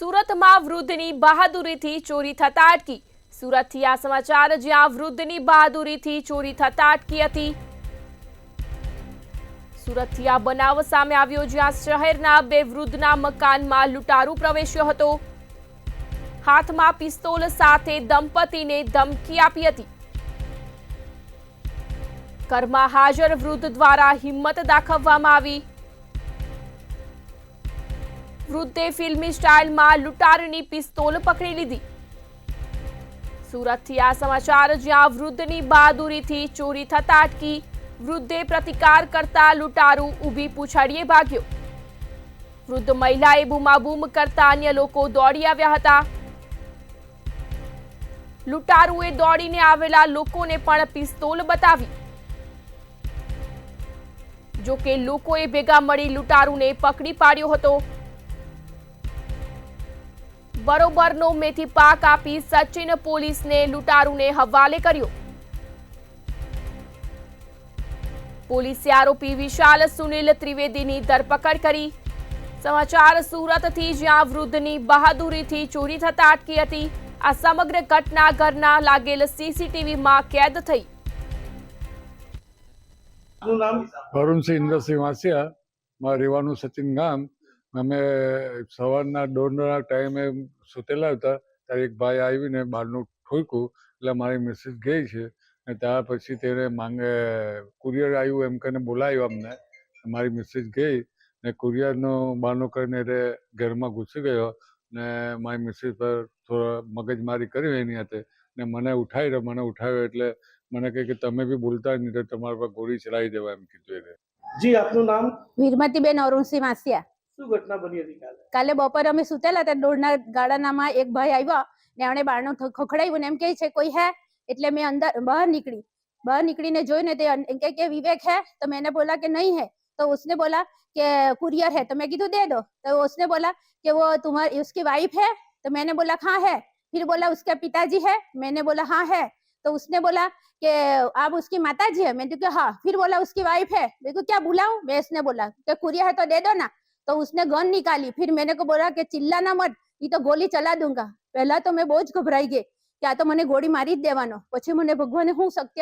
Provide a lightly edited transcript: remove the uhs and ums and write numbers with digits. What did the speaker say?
સુરતમાં વૃદ્ધની બહાદુરીથી ચોરી થતા અટકી। સુરતથી આ સમાચાર, જ્યાં વૃદ્ધની બહાદુરીથી ચોરી થતા અટકી હતી। સુરતથી આ બનાવ સામે આવ્યો, જ્યાં શહેરના બે વૃદ્ધના મકાનમાં લૂંટારૂ પ્રવેશ્યો હતો। હાથમાં પિસ્તોલ સાથે દંપતીને ધમકી આપી હતી। ઘરમાં હાજર વૃદ્ધ દ્વારા હિંમત દાખવવામાં આવી। વૃદ્ધે ફિલ્મી સ્ટાઇલમાં લૂંટારૂની પિસ્તોલ પકડી લીધી। સુરતથી આ સમાચાર, જ્યાં વૃદ્ધની બહાદુરીથી ચોરી થતા અટકી। વૃદ્ધે પ્રતિકાર કરતા લૂંટારૂ ઊભી પૂંછડીએ ભાગ્યો। વૃદ્ધ મહિલાએ બૂમાબૂમ કરતા અન્ય લોકો દોડી આવ્યા હતા। લૂંટારૂએ દોડીને આવેલા લોકોને પણ પિસ્તોલ બતાવી। જો કે લોકોએ ભેગા મળી લૂંટારૂને પકડી પાડ્યો હતો। બરોબરનો મેથી પાક આપી સચિન પોલીસને લૂંટારૂને હવાલે કર્યો। પોલીસે આરોપી વિશાલ સુનિલ ત્રિવેદીની ધરપકડ કરી। સમાચાર સુરતથી, જ્યાં વૃદ્ધની બહાદુરીથી ચોરી થતા અટકી હતી। આ સમગ્ર ઘટના ઘરના લાગેલ સીસીટીવીમાં કેદ થઈ। વરુણસિંહ ઇન્દ્રસિંહ વાસિયા, મારે રહેવાનું સચિન ગામ। અમે સવારના દોઢના ટાઈમે સૂતેલા હતા, ત્યારે એક ભાઈ આવીને બહારનું ઠોક્યું, એટલે મારી મિસિસ ગઈ છે, અને ત્યાર પછી તેને કુરિયર આવ્યું એમ કહીને બોલાવ્યું અમને। મારી મિસિસ ગઈ ને કુરિયરનો બહાનો કરીને એટલે ઘરમાં ઘૂસી ગયો ને મારી મિસિસ પર થોડા મગજમારી કરી એની હાથે ને મને ઉઠાવ્યો એટલે મને કહે કે તમે બી બોલતા નહીં તો તમારા પર ગોળી ચલાવી દેવા એમ કીધું એને। જી, આપનું નામ? વીરમતીબેન અરુણસિંહ વાસિયા। શું ઘટના બની હતી કાલે બપોરે અમે સુતેલા હતા, દોડના ગાળાનામાં એક ભાઈ આવ્યો ને એણે બારણું ખખડાવ્યું ને એમ કહે છે કોઈ હે, એટલે મેં અંદર બહાર નીકળીને જોઈને તે એમ કે विवेक है, तो मैंने बोला कि नहीं है, तो उसने बोला कि कुरियर है, तो मैं कीधु दे दो, तो उसने बोला कि वो तुम्हारी उसकी वाइफ है, तो मैंने बोला हाँ है। फिर बोला उसके पिताजी है, मैंने बोला हाँ है। तो उसने बोला कि आप उसकी माताजी है, मैंने कहा हाँ। फिर बोला उसकी वाइफ है, मेरे को क्या बुलाऊं, मैं इसने बोला कि कुरियर है तो दे दो ना। तो उसने गन निकाली। फिर मैंने को बोला कि चिल्लाना मत, ये तो गोली चला दूंगा। पहला तो मैं बहुत घबराई गई कि आ तो મને ગોળી મારી જ દેવાનો, પછી મને ભગવાને હું શક્તિ